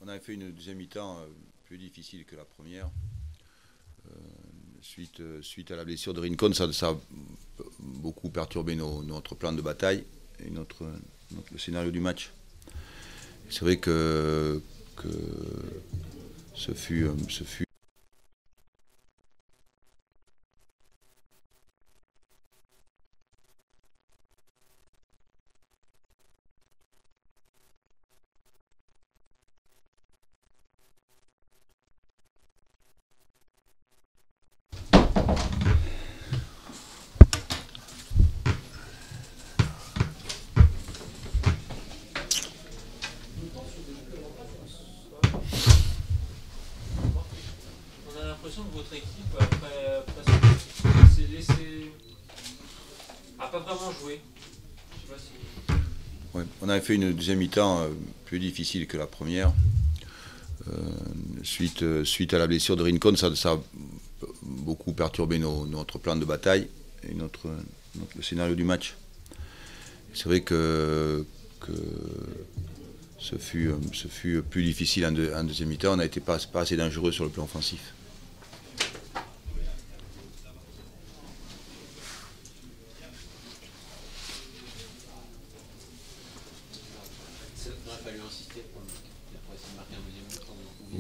On avait fait une deuxième mi-temps plus difficile que la première. Suite à la blessure de Rincon, ça a beaucoup perturbé notre plan de bataille et le scénario du match. C'est vrai que ce fut On a l'impression que votre équipe, après presque, s'est laissée. A pas vraiment joué. Je sais pas si. ouais, on avait fait une deuxième mi-temps plus difficile que la première. Suite à la blessure de Rincon, ça a beaucoup perturbé notre plan de bataille et le scénario du match. C'est vrai que ce fut plus difficile en deuxième mi-temps. On n'a été pas assez dangereux sur le plan offensif.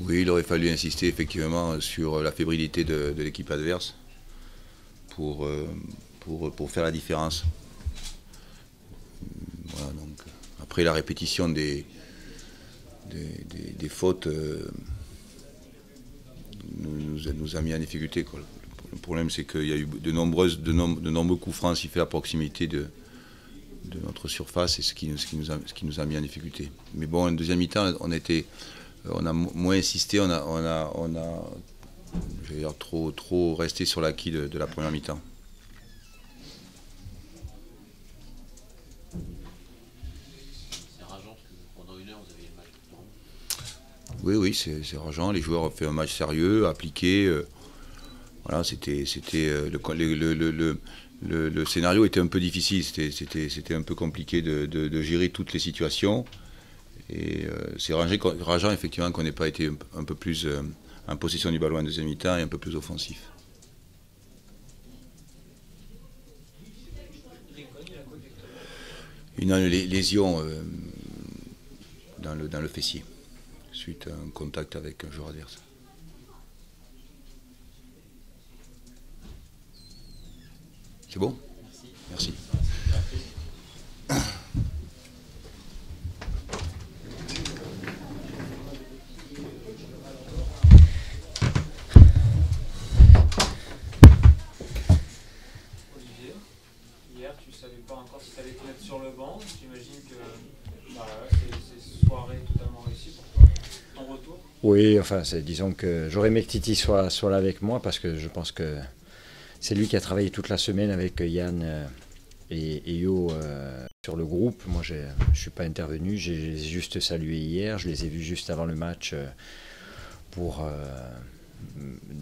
Oui, il aurait fallu insister effectivement sur la fébrilité de l'équipe adverse pour faire la différence. Voilà, donc, après la répétition des fautes nous a mis en difficulté, quoi. Le problème, c'est qu'il y a eu de nombreux coups francs sifflés à proximité de notre surface, et ce qui nous a mis en difficulté. Mais bon, en deuxième mi-temps, on a moins insisté, on a je vais dire, trop resté sur l'acquis de la première mi-temps. C'est rageant parce que pendant une heure vous avez le match tout le temps. Oui, c'est rageant. Les joueurs ont fait un match sérieux, appliqué. Voilà, le scénario était un peu difficile. C'était un peu compliqué de gérer toutes les situations. Et c'est rageant effectivement qu'on n'ait pas été un peu plus en possession du ballon en deuxième mi-temps et un peu plus offensif. Une lésion dans le fessier, suite à un contact avec un joueur adverse. C'est bon ? Merci. Olivier, hier tu savais pas encore si tu allais te mettre sur le banc. J'imagine que c'est soirée totalement réussie pour toi. Ton retour. Oui, enfin, disons que j'aurais aimé que Titi soit là avec moi parce que je pense que c'est lui qui a travaillé toute la semaine avec Yann et Yo sur le groupe. Moi, je ne suis pas intervenu, j'ai juste salué hier. Je les ai vus juste avant le match pour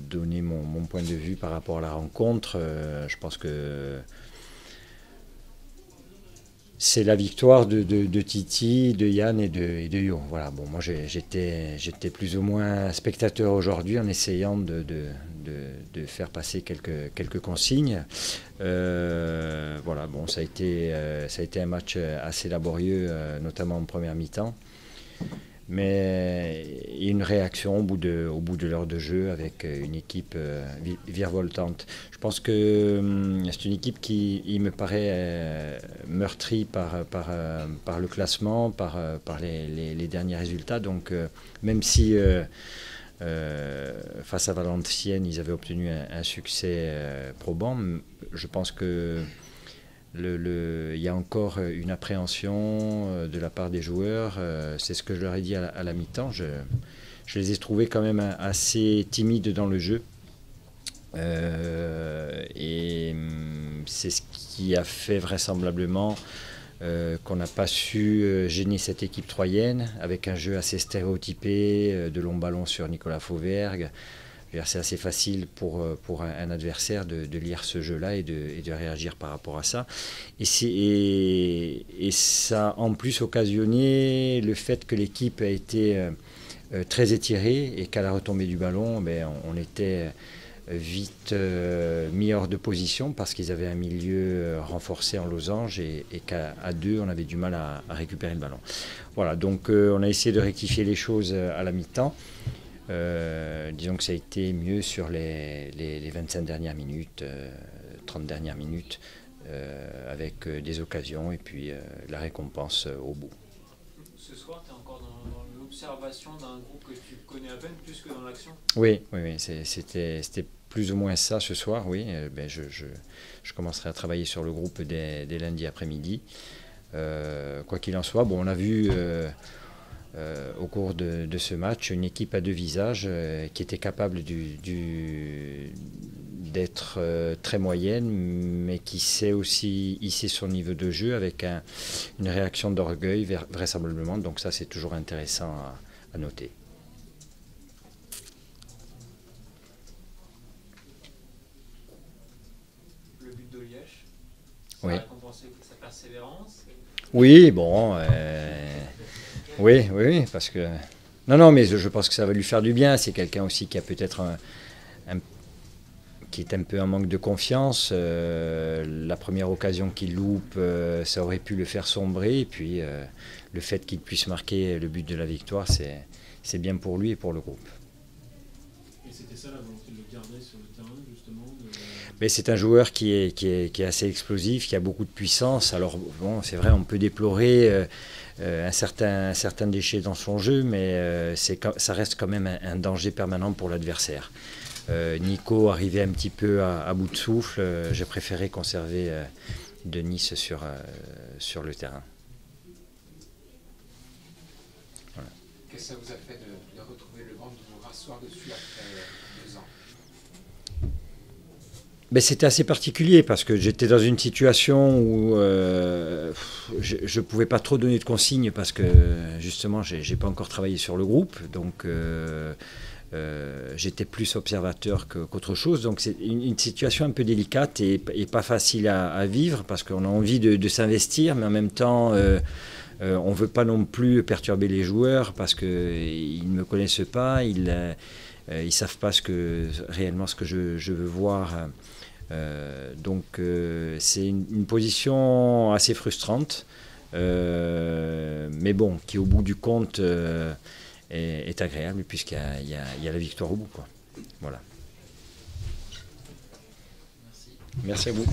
donner mon point de vue par rapport à la rencontre. Je pense que c'est la victoire de Titi, de Yann et de Yo. Voilà, bon, moi j'étais plus ou moins spectateur aujourd'hui en essayant de faire passer quelques consignes. Voilà, bon, ça a été un match assez laborieux, notamment en première mi-temps. Mais il y a une réaction au bout de l'heure de jeu avec une équipe virevoltante. Je pense que c'est une équipe qui il me paraît meurtrie par le classement, par les derniers résultats. Donc même si face à Valenciennes, ils avaient obtenu un succès probant, je pense que il y a encore une appréhension de la part des joueurs. C'est ce que je leur ai dit à la mi-temps. Je les ai trouvés quand même assez timides dans le jeu. Et c'est ce qui a fait vraisemblablement qu'on n'a pas su gêner cette équipe troyenne avec un jeu assez stéréotypé, de longs ballons sur Nicolas Fauvergue. C'est assez facile pour un adversaire de lire ce jeu-là et de réagir par rapport à ça. Et ça a en plus occasionné le fait que l'équipe a été très étiré et qu'à la retombée du ballon, on était vite mis hors de position parce qu'ils avaient un milieu renforcé en losange et qu'à deux, on avait du mal à récupérer le ballon. Voilà, donc on a essayé de rectifier les choses à la mi-temps. Disons que ça a été mieux sur les 25 dernières minutes, 30 dernières minutes, avec des occasions et puis la récompense au bout. Ce soir, tu es encore dans l'observation d'un groupe que tu connais à peine plus que dans l'action? Oui, c'était plus ou moins ça ce soir, oui. Je commencerai à travailler sur le groupe dès lundi après-midi. Quoi qu'il en soit, on a vu au cours de ce match une équipe à deux visages qui était capable d'être très moyenne, mais qui sait aussi hisser son niveau de jeu avec une réaction d'orgueil vraisemblablement. Donc ça, c'est toujours intéressant à noter. Le but de Liège, ça Oui. a récompensé sa persévérance. Oui, oui, parce que... Non, mais je pense que ça va lui faire du bien. C'est quelqu'un aussi qui a peut-être qui est un peu en manque de confiance. La première occasion qu'il loupe, ça aurait pu le faire sombrer. Et puis, le fait qu'il puisse marquer le but de la victoire, c'est bien pour lui et pour le groupe. Et c'était ça la volonté de le garder sur le terrain, justement Mais c'est un joueur qui est assez explosif, qui a beaucoup de puissance. Alors, c'est vrai, on peut déplorer un certain déchet dans son jeu, mais ça reste quand même un danger permanent pour l'adversaire. Nico arrivait un petit peu à bout de souffle. J'ai préféré conserver Denis sur le terrain. Voilà. Qu'est-ce que ça vous a fait de retrouver le vent, de vous rasseoir dessus après 2 ans? C'était assez particulier parce que j'étais dans une situation où je ne pouvais pas trop donner de consignes parce que justement j'ai pas encore travaillé sur le groupe, donc j'étais plus observateur qu'autre chose. Donc c'est une situation un peu délicate et pas facile à vivre parce qu'on a envie de s'investir, mais en même temps on ne veut pas non plus perturber les joueurs parce qu'ils ne me connaissent pas, ils ne savent pas réellement ce que je veux voir. Donc c'est une position assez frustrante, mais qui au bout du compte est agréable puisqu'il y a la victoire au bout, quoi. Voilà. Merci. Merci à vous.